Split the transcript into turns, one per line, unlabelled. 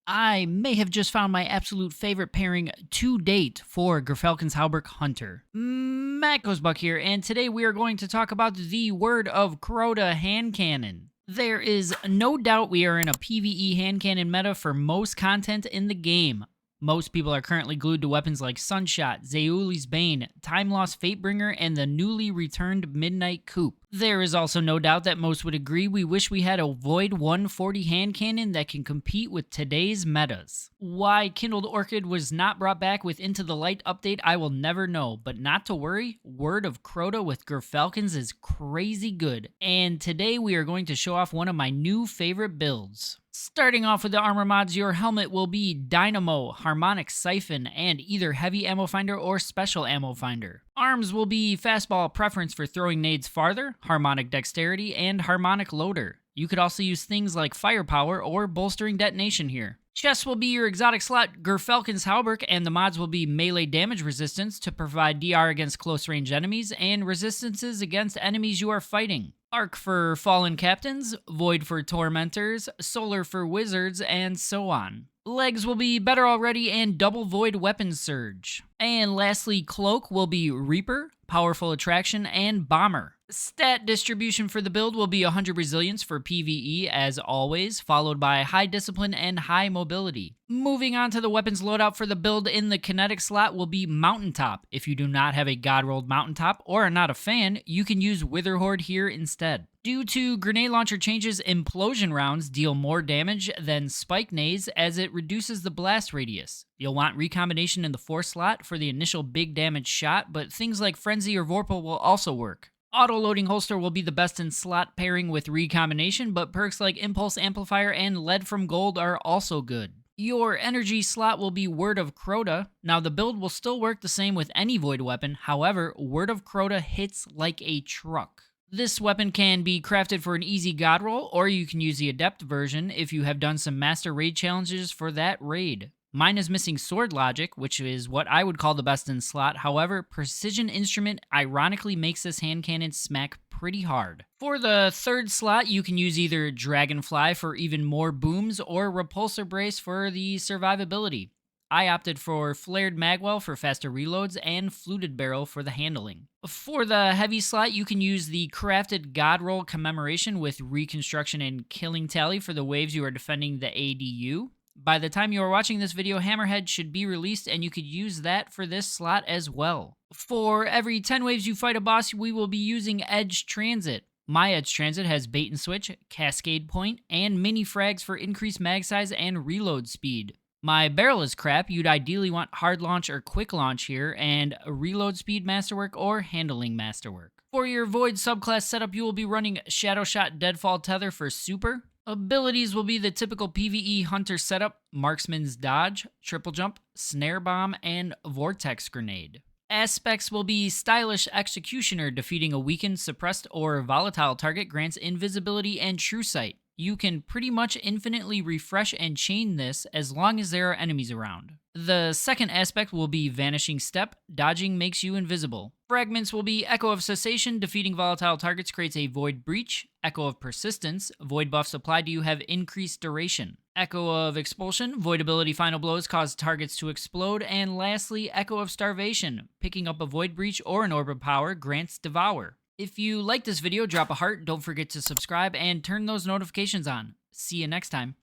I may have just found my absolute favorite pairing to date for Gyrfalcon's Hauberk Hunter. Matt Goesbuck here, and today we are going to talk about the Word of Crota hand cannon. There is no doubt we are in a PvE hand cannon meta for most content in the game. Most people are currently glued to weapons like Sunshot, Zeuli's Bane, Time Lost Fatebringer, and the newly returned Midnight Coupe. There is also no doubt that most would agree we wish we had a Void 140 hand cannon that can compete with today's metas. Why Kindled Orchid was not brought back with Into the Light update I will never know, but not to worry, Word of Crota with Gyrfalcons is crazy good, and today we are going to show off one of my new favorite builds. Starting off with the armor mods, your helmet will be Dynamo, Harmonic Siphon, and either Heavy Ammo Finder or Special Ammo Finder. Arms will be Fastball Preference for throwing nades farther, Harmonic Dexterity, and Harmonic Loader. You could also use things like Firepower or Bolstering Detonation here. Chest will be your exotic slot Gyrfalcon's Hauberk, and the mods will be Melee Damage Resistance to provide DR against close range enemies and resistances against enemies you are fighting. Arc for Fallen Captains, Void for Tormentors, Solar for Wizards, and so on. Legs will be Better Already and Double Void Weapon Surge. And lastly, Cloak will be Reaper, Powerful Attraction, and Bomber. Stat distribution for the build will be 100 Resilience for PvE as always, followed by High Discipline and High Mobility. Moving on to the weapons loadout for the build in the kinetic slot will be Mountaintop. If you do not have a God-rolled Mountaintop or are not a fan, you can use Witherhoard here instead. Due to grenade launcher changes, Implosion rounds deal more damage than Spike nades as it reduces the blast radius. You'll want Recombination in the 4 slot for the initial big damage shot, but things like Frenzy or Vorpal will also work. Auto-loading holster will be the best in slot pairing with Recombination, but perks like Impulse Amplifier and Lead from Gold are also good. Your energy slot will be Word of Crota. Now the build will still work the same with any Void weapon, however, Word of Crota hits like a truck. This weapon can be crafted for an easy god roll, or you can use the Adept version if you have done some Master Raid challenges for that raid. Mine is missing Sword Logic, which is what I would call the best in slot. However, Precision Instrument ironically makes this hand cannon smack pretty hard. For the 3rd slot, you can use either Dragonfly for even more booms or Repulsor Brace for the survivability. I opted for Flared Magwell for faster reloads and Fluted Barrel for the handling. For the heavy slot, you can use the Crafted God Roll Commemoration with Reconstruction and Killing Tally for the waves you are defending the ADU. By the time you are watching this video, Hammerhead should be released and you could use that for this slot as well. For every 10 waves you fight a boss, we will be using Edge Transit. My Edge Transit has Bait and Switch, Cascade Point, and Mini Frags for increased mag size and reload speed. My barrel is crap, you'd ideally want Hard Launch or Quick Launch here, and a Reload Speed Masterwork or Handling Masterwork. For your Void subclass setup, you will be running Shadow Shot Deadfall Tether for Super. Abilities will be the typical PvE Hunter setup, Marksman's Dodge, Triple Jump, Snare Bomb, and Vortex Grenade. Aspects will be Stylish Executioner, defeating a weakened, suppressed, or volatile target grants invisibility and true sight. You can pretty much infinitely refresh and chain this as long as there are enemies around. The second aspect will be Vanishing Step, dodging makes you invisible. Fragments will be Echo of Cessation, defeating volatile targets creates a Void Breach. Echo of Persistence, Void buffs applied to you have increased duration. Echo of Expulsion, Void ability final blows cause targets to explode. And lastly, Echo of Starvation, picking up a Void Breach or an Orb of Power grants Devour. If you like this video, drop a heart, don't forget to subscribe, and turn those notifications on. See you next time.